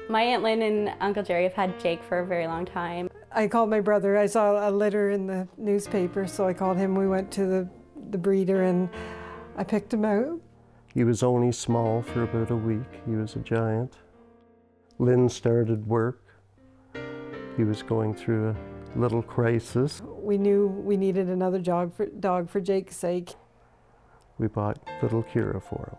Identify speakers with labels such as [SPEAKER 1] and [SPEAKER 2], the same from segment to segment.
[SPEAKER 1] My Aunt Lynn and Uncle Jerry have had Jake for a very long time.
[SPEAKER 2] I called my brother. I saw a litter in the newspaper, so I called him. We went to the breeder and I picked him out.
[SPEAKER 3] He was only small for about a week. He was a giant. Lynn started work. He was going through a little crisis.
[SPEAKER 2] We knew we needed another dog for Jake's sake.
[SPEAKER 3] We bought little Kyra for him.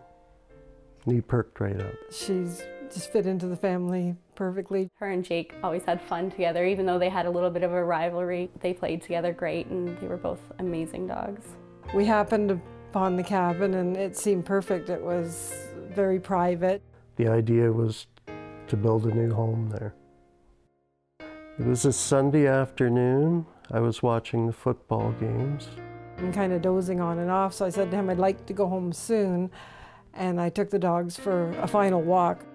[SPEAKER 3] And he perked right up.
[SPEAKER 2] She's just fit into the family perfectly.
[SPEAKER 1] Her and Jake always had fun together. Even though they had a little bit of a rivalry, they played together great, and they were both amazing dogs.
[SPEAKER 2] We happened upon the cabin and it seemed perfect. It was very private.
[SPEAKER 3] The idea was to build a new home there. It was a Sunday afternoon. I was watching the football games.
[SPEAKER 2] I'm kind of dozing on and off, so I said to him I'd like to go home soon, and I took the dogs for a final walk.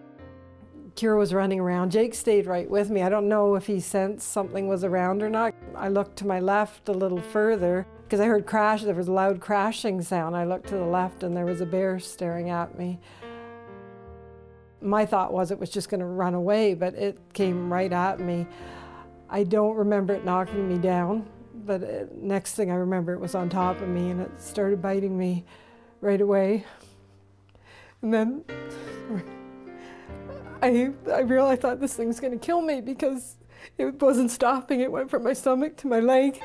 [SPEAKER 2] Kyra was running around. Jake stayed right with me. I don't know if he sensed something was around or not. I looked to my left a little further because I heard crash. There was a loud crashing sound. I looked to the left and there was a bear staring at me. My thought was it was just going to run away, but it came right at me. I don't remember it knocking me down, but next thing I remember, it was on top of me and it started biting me right away. And then I really thought this thing's going to kill me because it wasn't stopping. It went from my stomach to my leg.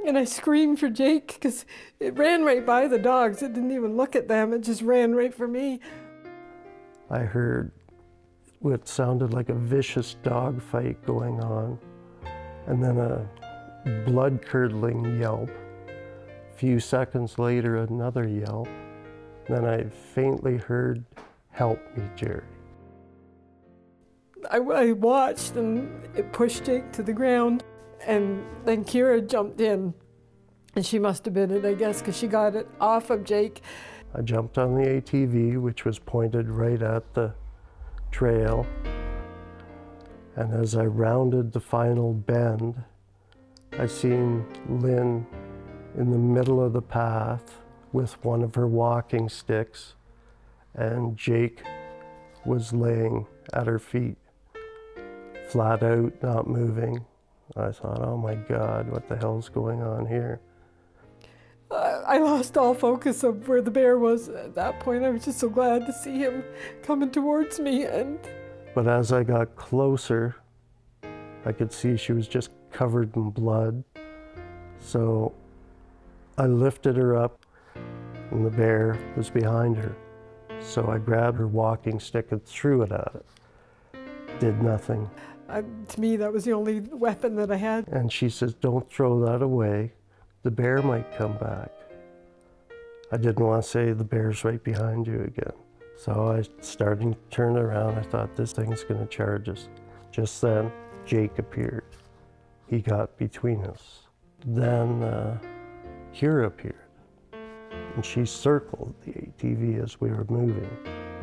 [SPEAKER 2] And I screamed for Jake because it ran right by the dogs. It didn't even look at them. It just ran right for me.
[SPEAKER 3] I heard what sounded like a vicious dog fight going on, and then a blood-curdling yelp. A few seconds later, another yelp. Then I faintly heard, "Help me, Jerry."
[SPEAKER 2] I watched and it pushed Jake to the ground, and then Kyra jumped in, and she must have been it, I guess, because she got it off of Jake.
[SPEAKER 3] I jumped on the ATV, which was pointed right at the trail, and as I rounded the final bend, I seen Lynn in the middle of the path with one of her walking sticks, and Jake was laying at her feet, flat out, not moving. I thought, oh my God, what the hell's going on here?
[SPEAKER 2] I lost all focus of where the bear was at that point. I was just so glad to see him coming towards me.
[SPEAKER 3] But as I got closer, I could see she was just covered in blood. So I lifted her up, and the bear was behind her. So I grabbed her walking stick and threw it at it. Did nothing.
[SPEAKER 2] To me, that was the only weapon that I had.
[SPEAKER 3] And she says, "Don't throw that away. The bear might come back." I didn't want to say, "The bear's right behind you" again. So I started to turn around. I thought, this thing's going to charge us. Just then, Jake appeared. He got between us. Then Kyra appeared, and she circled the ATV as we were moving.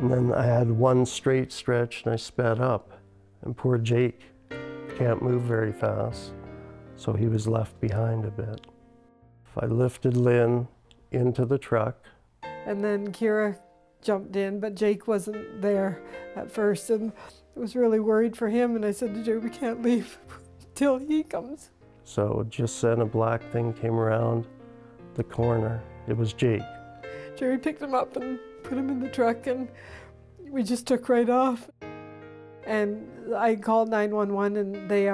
[SPEAKER 3] And then I had one straight stretch, and I sped up. And poor Jake can't move very fast, so he was left behind a bit. I lifted Lynn into the truck.
[SPEAKER 2] And then Kyra jumped in, but Jake wasn't there at first, and I was really worried for him, and I said to Jerry, we can't leave till he comes.
[SPEAKER 3] So just then a black thing came around the corner. It was Jake.
[SPEAKER 2] Jerry picked him up and put him in the truck, and we just took right off. And I called 911, and they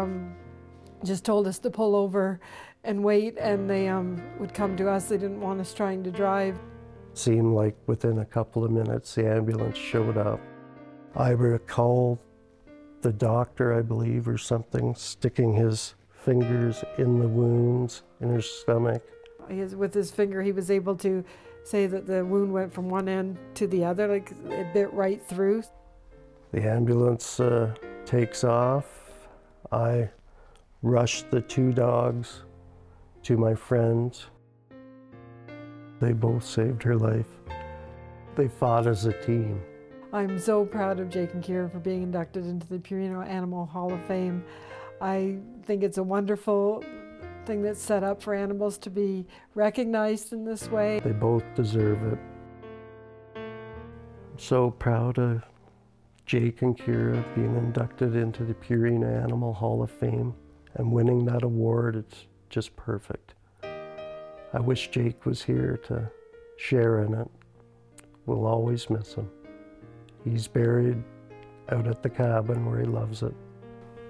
[SPEAKER 2] just told us to pull over and wait, and they would come to us. They didn't want us trying to drive.
[SPEAKER 3] Seemed like within a couple of minutes the ambulance showed up. I recall the doctor, I believe, or something, sticking his fingers in the wounds in her stomach.
[SPEAKER 2] With his finger, he was able to say that the wound went from one end to the other, like it bit right through.
[SPEAKER 3] The ambulance takes off. I rushed the two dogs to my friends. They both saved her life. They fought as a team.
[SPEAKER 2] I'm so proud of Jake and Kyra for being inducted into the Purina Animal Hall of Fame. I think it's a wonderful thing that's set up for animals to be recognized in this way.
[SPEAKER 3] They both deserve it. I'm so proud of Jake and Kyra being inducted into the Purina Animal Hall of Fame and winning that award, it's just perfect. I wish Jake was here to share in it. We'll always miss him. He's buried out at the cabin where he loves it.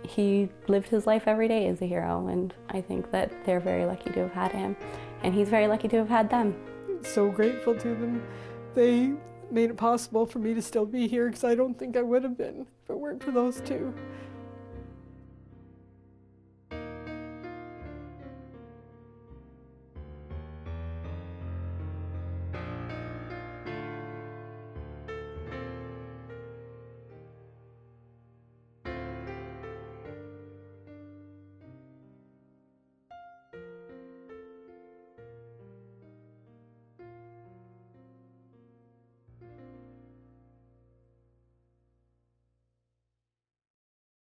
[SPEAKER 1] He lived his life every day as a hero, and I think that they're very lucky to have had him, and he's very lucky to have had them.
[SPEAKER 2] So grateful to them. They made it possible for me to still be here, because I don't think I would have been if it weren't for those two.